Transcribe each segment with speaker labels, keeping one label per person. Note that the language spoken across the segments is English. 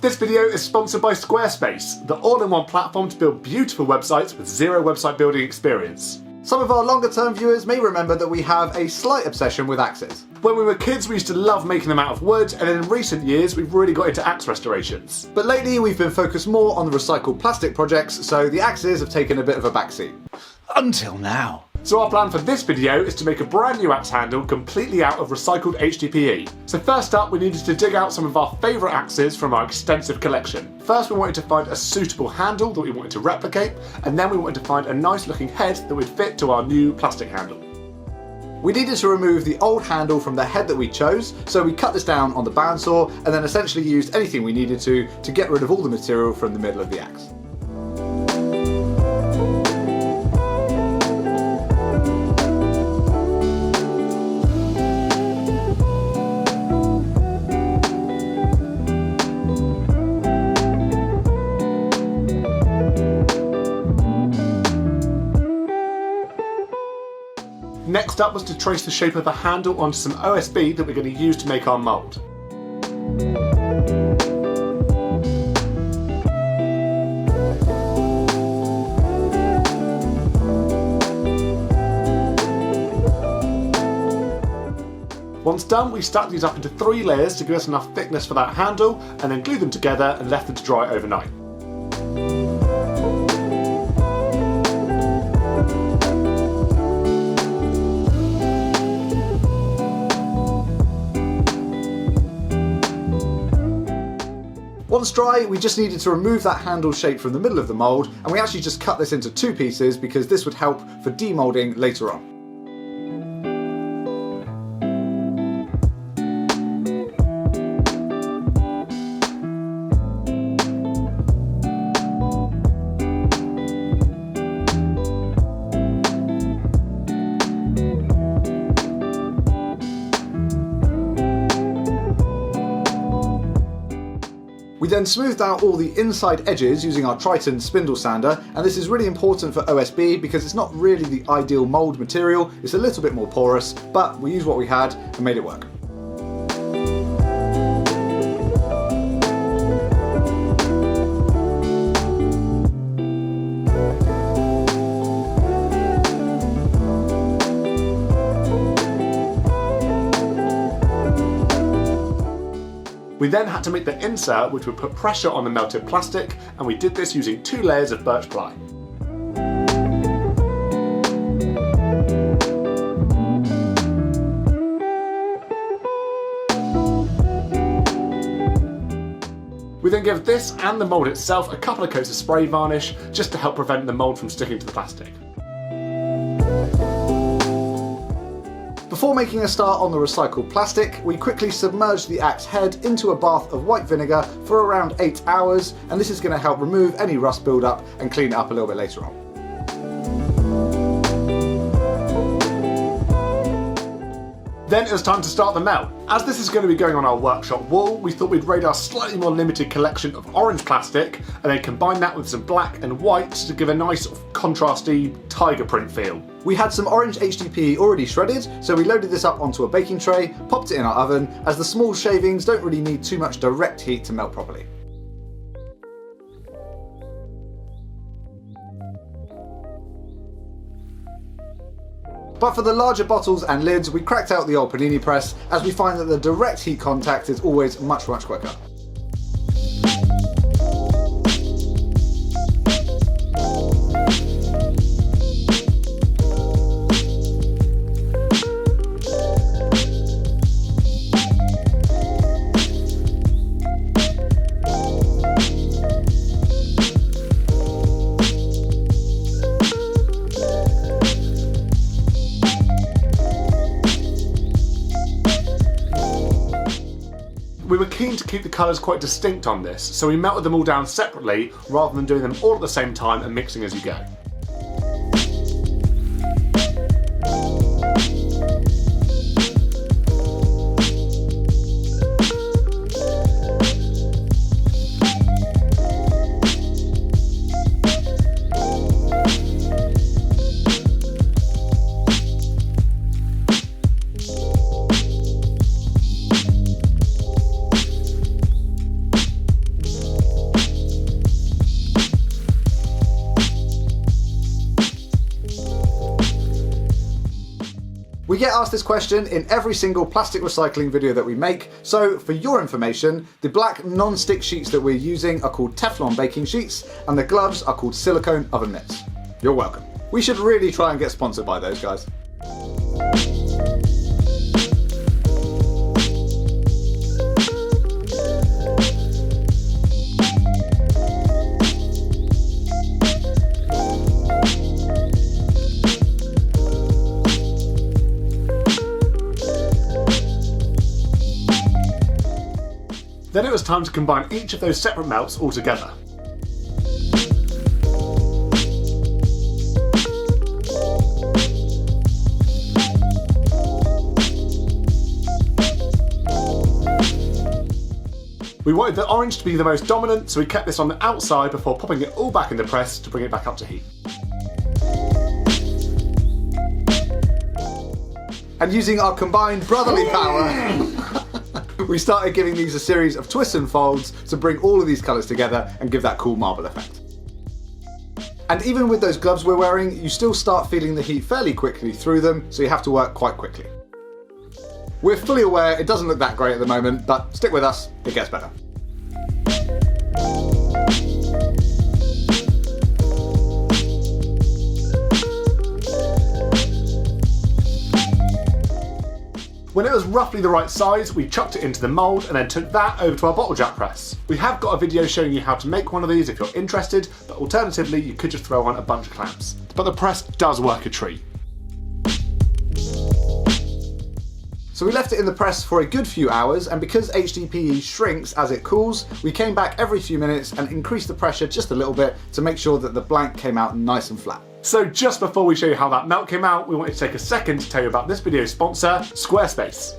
Speaker 1: This video is sponsored by Squarespace, the all-in-one platform to build beautiful websites with zero website building experience.
Speaker 2: Some of our longer term viewers may remember that we have a slight obsession with axes.
Speaker 1: When we were kids, we used to love making them out of wood, and in recent years, we've really got into axe restorations.
Speaker 2: But lately, we've been focused more on the recycled plastic projects, so the axes have taken a bit of a backseat. Until now.
Speaker 1: So our plan for this video is to make a brand new axe handle completely out of recycled HDPE. So first up, we needed to dig out some of our favourite axes from our extensive collection. First, we wanted to find a suitable handle that we wanted to replicate, and then we wanted to find a nice looking head that would fit to our new plastic handle.
Speaker 2: We needed to remove the old handle from the head that we chose, so we cut this down on the bandsaw and then essentially used anything we needed to get rid of all the material from the middle of the axe.
Speaker 1: Next up was to trace the shape of the handle onto some OSB that we're going to use to make our mould. Once done, we stacked these up into 3 layers to give us enough thickness for that handle, and then glued them together and left them to dry overnight.
Speaker 2: Once dry, we just needed to remove that handle shape from the middle of the mould, and we actually just cut this into 2 pieces because this would help for demoulding later on. We then smoothed out all the inside edges using our Triton spindle sander, and this is really important for OSB because it's not really the ideal mould material, it's a little bit more porous, but we used what we had and made it work.
Speaker 1: We then had to make the insert which would put pressure on the melted plastic, and we did this using 2 layers of birch ply. We then give this and the mould itself a couple of coats of spray varnish just to help prevent the mould from sticking to the plastic.
Speaker 2: Before making a start on the recycled plastic, we quickly submerged the axe head into a bath of white vinegar for around 8 hours, and this is going to help remove any rust buildup and clean it up a little bit later on.
Speaker 1: Then it was time to start the melt. As this is going to be going on our workshop wall, we thought we'd raid our slightly more limited collection of orange plastic and then combine that with some black and white to give a nice contrasty tiger print feel.
Speaker 2: We had some orange HDPE already shredded, so we loaded this up onto a baking tray, popped it in our oven, as the small shavings don't really need too much direct heat to melt properly. But for the larger bottles and lids, we cracked out the old panini press, as we find that the direct heat contact is always much quicker.
Speaker 1: We were keen to keep the colours quite distinct on this, so we melted them all down separately rather than doing them all at the same time and mixing as you go.
Speaker 2: get asked this question in every single plastic recycling video that we make, so for your information, the black non-stick sheets that we're using are called Teflon baking sheets, and the gloves are called silicone oven mitts. You're welcome. We should really try and get sponsored by those guys.
Speaker 1: Then it was time to combine each of those separate melts all together. We wanted the orange to be the most dominant, so we kept this on the outside before popping it all back in the press to bring it back up to heat.
Speaker 2: And using our combined brotherly power, we started giving these a series of twists and folds to bring all of these colours together and give that cool marble effect. And even with those gloves we're wearing, you still start feeling the heat fairly quickly through them, so you have to work quite quickly. We're fully aware it doesn't look that great at the moment, but stick with us, it gets better.
Speaker 1: When it was roughly the right size, we chucked it into the mould and then took that over to our bottle jack press. We have got a video showing you how to make one of these if you're interested, but alternatively you could just throw on a bunch of clamps. But the press does work a treat.
Speaker 2: So we left it in the press for a good few hours, and because HDPE shrinks as it cools, we came back every few minutes and increased the pressure just a little bit to make sure that the blank came out nice and flat.
Speaker 1: So just before we show you how that melt came out, we wanted to take a second to tell you about this video's sponsor, Squarespace.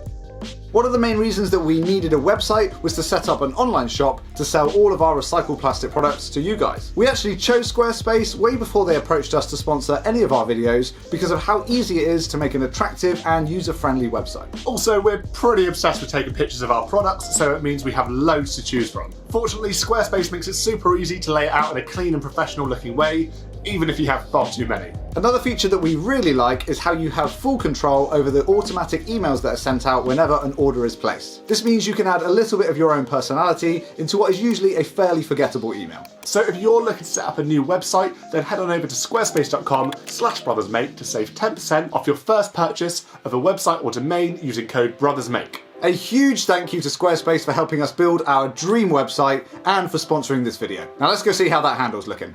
Speaker 2: One of the main reasons that we needed a website was to set up an online shop to sell all of our recycled plastic products to you guys. We actually chose Squarespace way before they approached us to sponsor any of our videos because of how easy it is to make an attractive and user-friendly website.
Speaker 1: Also, we're pretty obsessed with taking pictures of our products, so it means we have loads to choose from. Fortunately, Squarespace makes it super easy to lay it out in a clean and professional looking way, even if you have far too many.
Speaker 2: Another feature that we really like is how you have full control over the automatic emails that are sent out whenever an order is placed. This means you can add a little bit of your own personality into what is usually a fairly forgettable email.
Speaker 1: So if you're looking to set up a new website, then head on over to squarespace.com/brothersmake to save 10% off your first purchase of a website or domain using code BROTHERSMAKE.
Speaker 2: A huge thank you to Squarespace for helping us build our dream website and for sponsoring this video. Now let's go see how that handle's looking.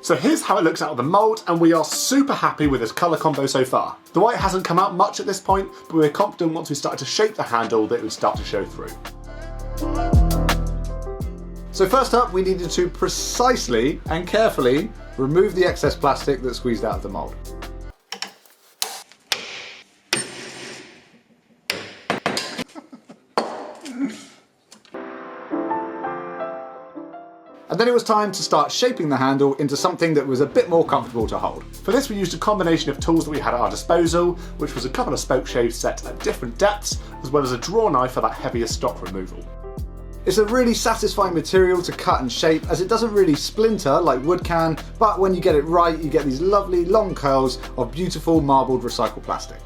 Speaker 1: So here's how it looks out of the mould, and we are super happy with this colour combo so far. The white hasn't come out much at this point, but we're confident once we started to shape the handle that it would start to show through.
Speaker 2: So first up, we needed to precisely and carefully remove the excess plastic that squeezed out of the mould. And then it was time to start shaping the handle into something that was a bit more comfortable to hold.
Speaker 1: For this we used a combination of tools that we had at our disposal, which was a couple of spoke shaves set at different depths, as well as a draw knife for that heavier stock removal.
Speaker 2: It's a really satisfying material to cut and shape as it doesn't really splinter like wood can, but when you get it right you get these lovely long curls of beautiful marbled recycled plastic.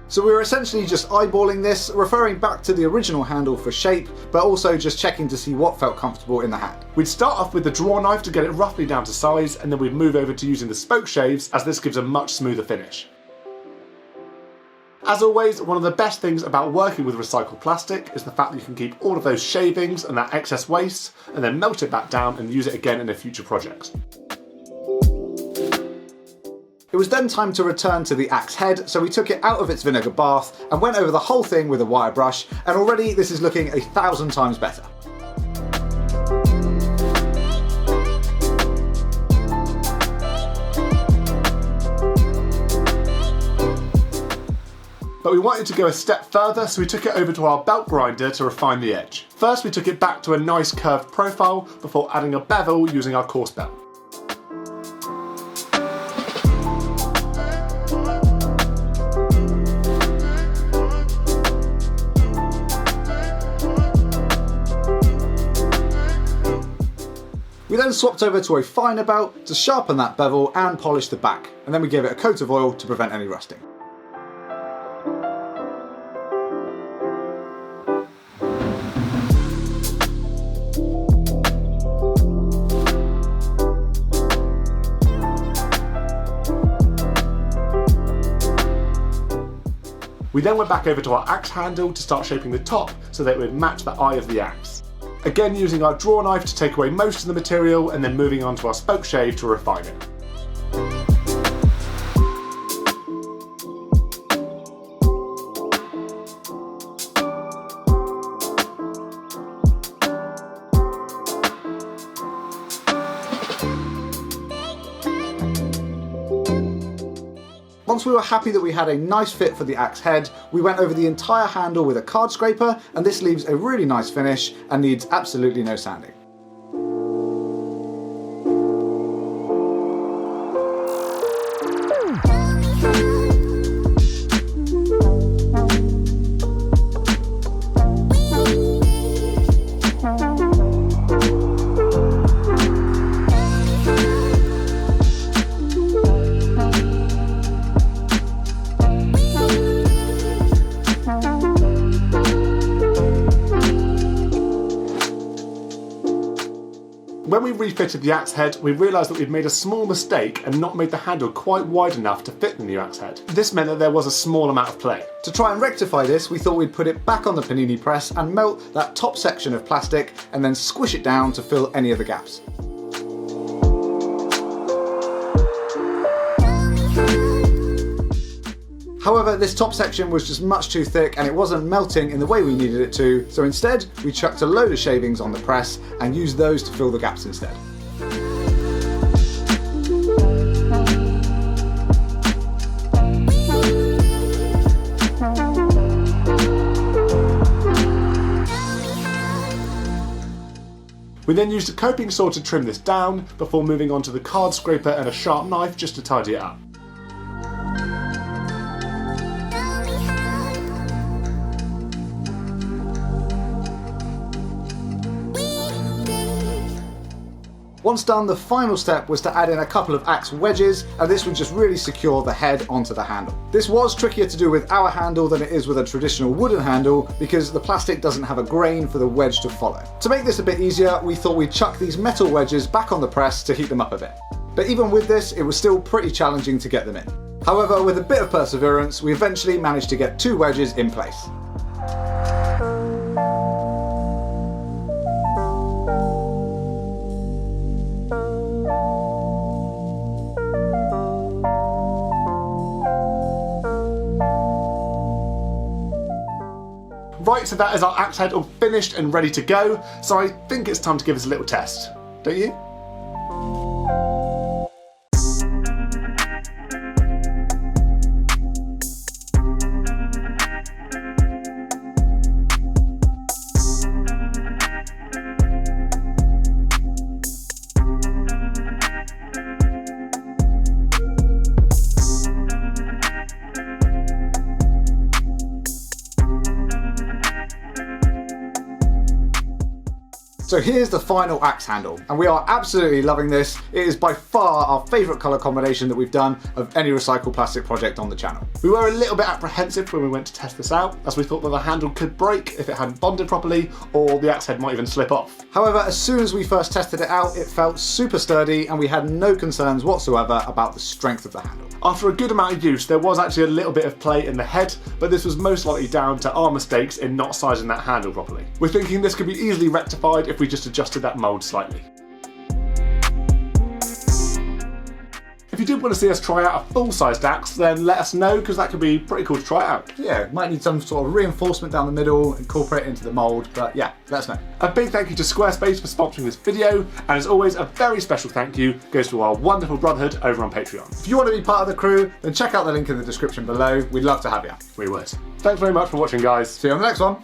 Speaker 2: So we were essentially just eyeballing this, referring back to the original handle for shape, but also just checking to see what felt comfortable in the hand.
Speaker 1: We'd start off with the draw knife to get it roughly down to size, and then we'd move over to using the spoke shaves, as this gives a much smoother finish. As always, one of the best things about working with recycled plastic is the fact that you can keep all of those shavings and that excess waste and then melt it back down and use it again in a future project.
Speaker 2: It was then time to return to the axe head, so we took it out of its vinegar bath and went over the whole thing with a wire brush, and already this is looking 1,000 times better.
Speaker 1: But we wanted to go a step further, so we took it over to our belt grinder to refine the edge. First we took it back to a nice curved profile before adding a bevel using our coarse belt.
Speaker 2: We then swapped over to a finer belt to sharpen that bevel and polish the back, and then we gave it a coat of oil to prevent any rusting.
Speaker 1: We then went back over to our axe handle to start shaping the top so that it would match the eye of the axe. Again using our draw knife to take away most of the material and then moving on to our spoke shave to refine it.
Speaker 2: Once we were happy that we had a nice fit for the axe head, we went over the entire handle with a card scraper, and this leaves a really nice finish and needs absolutely no sanding.
Speaker 1: When we refitted the axe head, we realised that we'd made a small mistake and not made the handle quite wide enough to fit the new axe head. This meant that there was a small amount of play.
Speaker 2: To try and rectify this, we thought we'd put it back on the panini press and melt that top section of plastic and then squish it down to fill any of the gaps. However, this top section was just much too thick and it wasn't melting in the way we needed it to, so instead we chucked a load of shavings on the press and used those to fill the gaps instead.
Speaker 1: We then used a coping saw to trim this down before moving on to the card scraper and a sharp knife just to tidy it up.
Speaker 2: Once done, the final step was to add in a couple of axe wedges, and this would just really secure the head onto the handle. This was trickier to do with our handle than it is with a traditional wooden handle because the plastic doesn't have a grain for the wedge to follow. To make this a bit easier, we thought we'd chuck these metal wedges back on the press to heat them up a bit. But even with this, it was still pretty challenging to get them in. However, with a bit of perseverance, we eventually managed to get 2 wedges in place.
Speaker 1: Right, so that is our axe head all finished and ready to go, so I think it's time to give us a little test, don't you?
Speaker 2: So here's the final axe handle, and we are absolutely loving this. It is by far our favourite colour combination that we've done of any recycled plastic project on the channel.
Speaker 1: We were a little bit apprehensive when we went to test this out, as we thought that the handle could break if it hadn't bonded properly, or the axe head might even slip off.
Speaker 2: However, as soon as we first tested it out, it felt super sturdy and we had no concerns whatsoever about the strength of the handle.
Speaker 1: After a good amount of use, there was actually a little bit of play in the head, but this was most likely down to our mistakes in not sizing that handle properly. We're thinking this could be easily rectified if we just adjusted that mould slightly. If you did want to see us try out a full-sized axe, then let us know, because that could be pretty cool to try out.
Speaker 2: Yeah, might need some sort of reinforcement down the middle, incorporate it into the mould, but yeah, let us know.
Speaker 1: A big thank you to Squarespace for sponsoring this video, and as always, a very special thank you goes to our wonderful brotherhood over on Patreon.
Speaker 2: If you want to be part of the crew, then check out the link in the description below. We'd love to have you.
Speaker 1: We would. Thanks very much for watching, guys.
Speaker 2: See you on the next one.